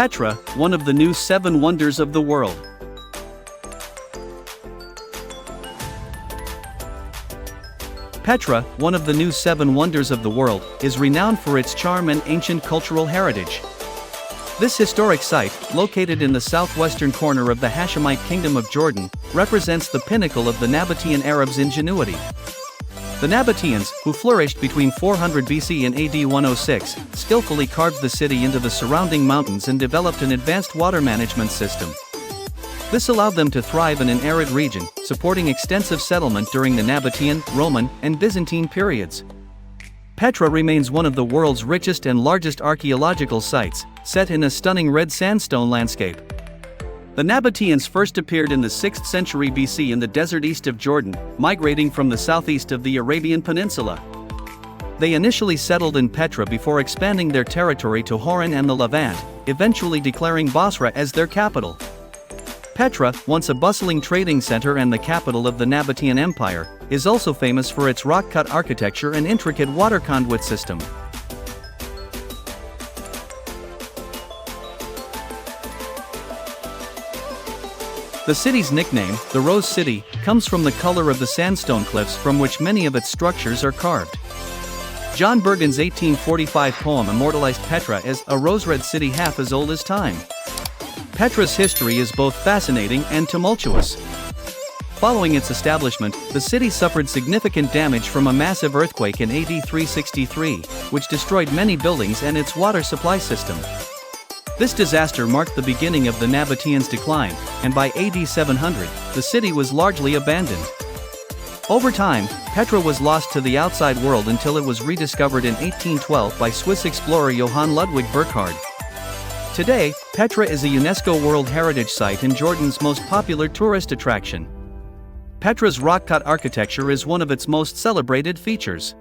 Petra, one of the new 7 wonders of the world. Petra, one of the new 7 wonders of the world, is renowned for its charm and ancient cultural heritage. This historic site, located in the southwestern corner of the Hashemite Kingdom of Jordan, represents the pinnacle of the Nabataean Arabs' ingenuity. The Nabataeans, who flourished between 400 BC and AD 106, skillfully carved the city into the surrounding mountains and developed an advanced water management system. This allowed them to thrive in an arid region, supporting extensive settlement during the Nabataean, Roman, and Byzantine periods. Petra remains one of the world's richest and largest archaeological sites, set in a stunning red sandstone landscape. The Nabataeans first appeared in the 6th century BC in the desert east of Jordan, migrating from the southeast of the Arabian Peninsula. They initially settled in Petra before expanding their territory to Hauran and the Levant, eventually declaring Basra as their capital. Petra, once a bustling trading center and the capital of the Nabataean Empire, is also famous for its rock-cut architecture and intricate water conduit system. The city's nickname, the Rose City, comes from the color of the sandstone cliffs from which many of its structures are carved. John Burgon's 1845 poem immortalized Petra as a rose-red city half as old as time. Petra's history is both fascinating and tumultuous. Following its establishment, the city suffered significant damage from a massive earthquake in AD 363, which destroyed many buildings and its water supply system. This disaster marked the beginning of the Nabataeans' decline, and by AD 700, the city was largely abandoned. Over time, Petra was lost to the outside world until it was rediscovered in 1812 by Swiss explorer Johann Ludwig Burckhardt. Today, Petra is a UNESCO World Heritage Site and Jordan's most popular tourist attraction. Petra's rock-cut architecture is one of its most celebrated features.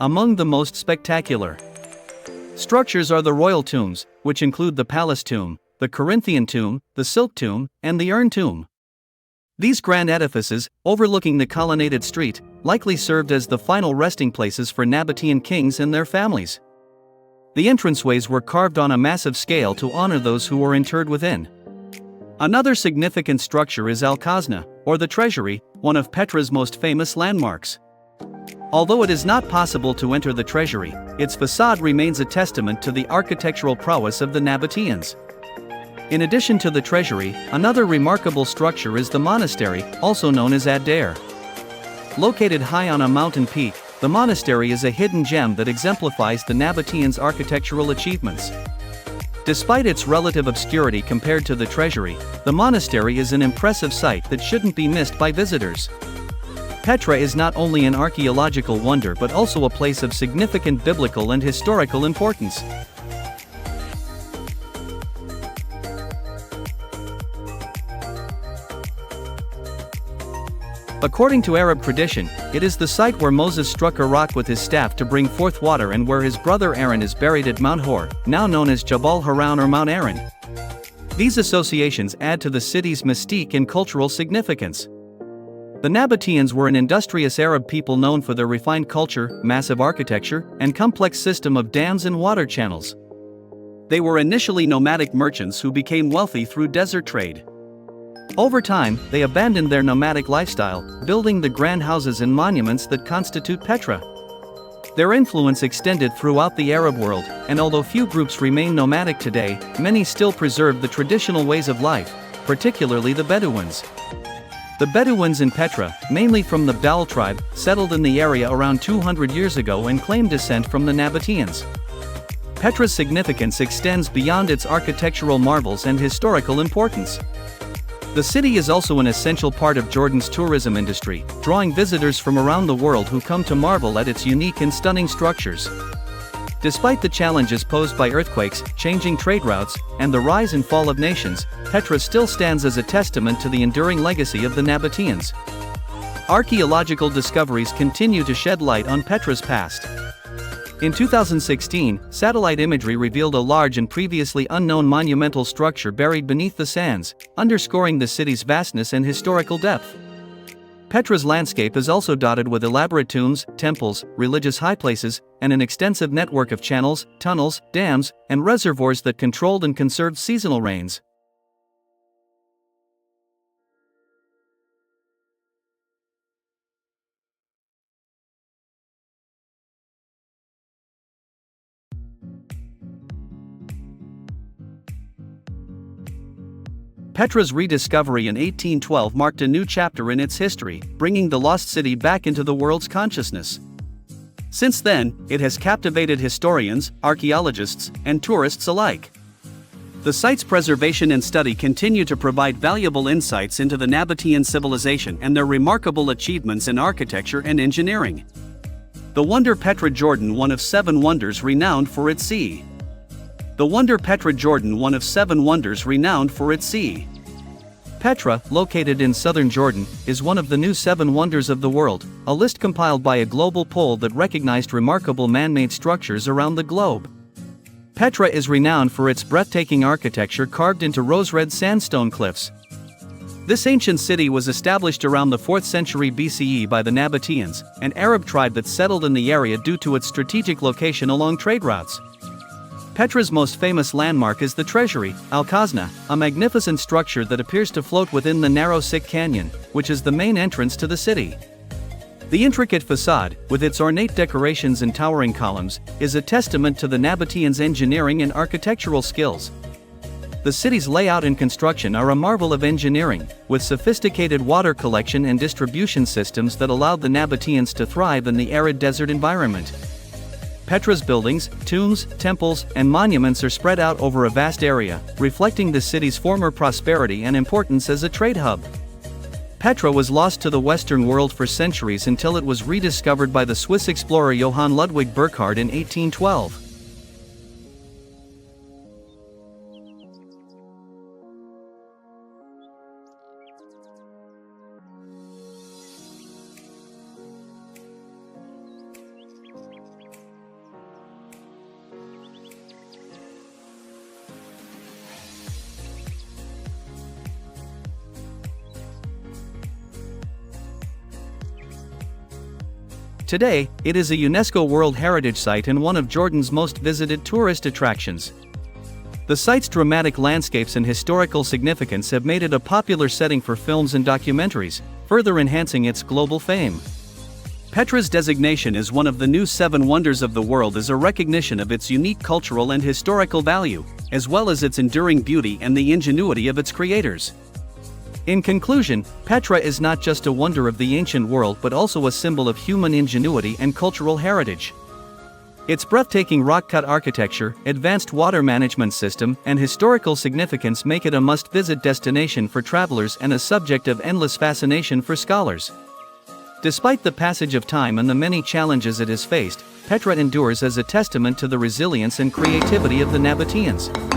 Among the most spectacular structures are the royal tombs, which include the palace tomb, the Corinthian tomb, the silk tomb, and the urn tomb. These grand edifices, overlooking the colonnaded street, likely served as the final resting places for Nabataean kings and their families. The entranceways were carved on a massive scale to honor those who were interred within. Another significant structure is Al-Khazneh, or the Treasury, one of Petra's most famous landmarks. Although it is not possible to enter the treasury, its facade remains a testament to the architectural prowess of the Nabataeans. In addition to the treasury, another remarkable structure is the monastery, also known as Ad-Dair. Located high on a mountain peak, the monastery is a hidden gem that exemplifies the Nabataeans' architectural achievements. Despite its relative obscurity compared to the treasury, the monastery is an impressive sight that shouldn't be missed by visitors. Petra is not only an archaeological wonder but also a place of significant biblical and historical importance. According to Arab tradition, it is the site where Moses struck a rock with his staff to bring forth water and where his brother Aaron is buried at Mount Hor, now known as Jabal Haran or Mount Aaron. These associations add to the city's mystique and cultural significance. The Nabataeans were an industrious Arab people known for their refined culture, massive architecture, and complex system of dams and water channels. They were initially nomadic merchants who became wealthy through desert trade. Over time, they abandoned their nomadic lifestyle, building the grand houses and monuments that constitute Petra. Their influence extended throughout the Arab world, and although few groups remain nomadic today, many still preserve the traditional ways of life, particularly the Bedouins. The Bedouins in Petra, mainly from the Baal tribe, settled in the area around 200 years ago and claimed descent from the Nabataeans. Petra's significance extends beyond its architectural marvels and historical importance. The city is also an essential part of Jordan's tourism industry, drawing visitors from around the world who come to marvel at its unique and stunning structures. Despite the challenges posed by earthquakes, changing trade routes, and the rise and fall of nations, Petra still stands as a testament to the enduring legacy of the Nabataeans. Archaeological discoveries continue to shed light on Petra's past. In 2016, satellite imagery revealed a large and previously unknown monumental structure buried beneath the sands, underscoring the city's vastness and historical depth. Petra's landscape is also dotted with elaborate tombs, temples, religious high places, and an extensive network of channels, tunnels, dams, and reservoirs that controlled and conserved seasonal rains. Petra's rediscovery in 1812 marked a new chapter in its history, bringing the lost city back into the world's consciousness. Since then, it has captivated historians, archaeologists, and tourists alike. The site's preservation and study continue to provide valuable insights into the Nabataean civilization and their remarkable achievements in architecture and engineering. The wonder Petra Jordan, one of 7 wonders renowned for its sea. The wonder Petra Jordan, one of 7 wonders renowned for its sea. Petra, located in southern Jordan, is one of the new 7 wonders of the world, a list compiled by a global poll that recognized remarkable man-made structures around the globe. Petra is renowned for its breathtaking architecture carved into rose-red sandstone cliffs. This ancient city was established around the 4th century BCE by the Nabataeans, an Arab tribe that settled in the area due to its strategic location along trade routes. Petra's most famous landmark is the Treasury, Al-Khazneh, a magnificent structure that appears to float within the narrow Syk Canyon, which is the main entrance to the city. The intricate facade, with its ornate decorations and towering columns, is a testament to the Nabataeans' engineering and architectural skills. The city's layout and construction are a marvel of engineering, with sophisticated water collection and distribution systems that allowed the Nabataeans to thrive in the arid desert environment. Petra's buildings, tombs, temples, and monuments are spread out over a vast area, reflecting the city's former prosperity and importance as a trade hub. Petra was lost to the Western world for centuries until it was rediscovered by the Swiss explorer Johann Ludwig Burckhardt in 1812. Today, it is a UNESCO World Heritage Site and one of Jordan's most visited tourist attractions. The site's dramatic landscapes and historical significance have made it a popular setting for films and documentaries, further enhancing its global fame. Petra's designation as one of the new 7 wonders of the world is a recognition of its unique cultural and historical value, as well as its enduring beauty and the ingenuity of its creators. In conclusion, Petra is not just a wonder of the ancient world but also a symbol of human ingenuity and cultural heritage. Its breathtaking rock-cut architecture, advanced water management system, and historical significance make it a must-visit destination for travelers and a subject of endless fascination for scholars. Despite the passage of time and the many challenges it has faced, Petra endures as a testament to the resilience and creativity of the Nabataeans.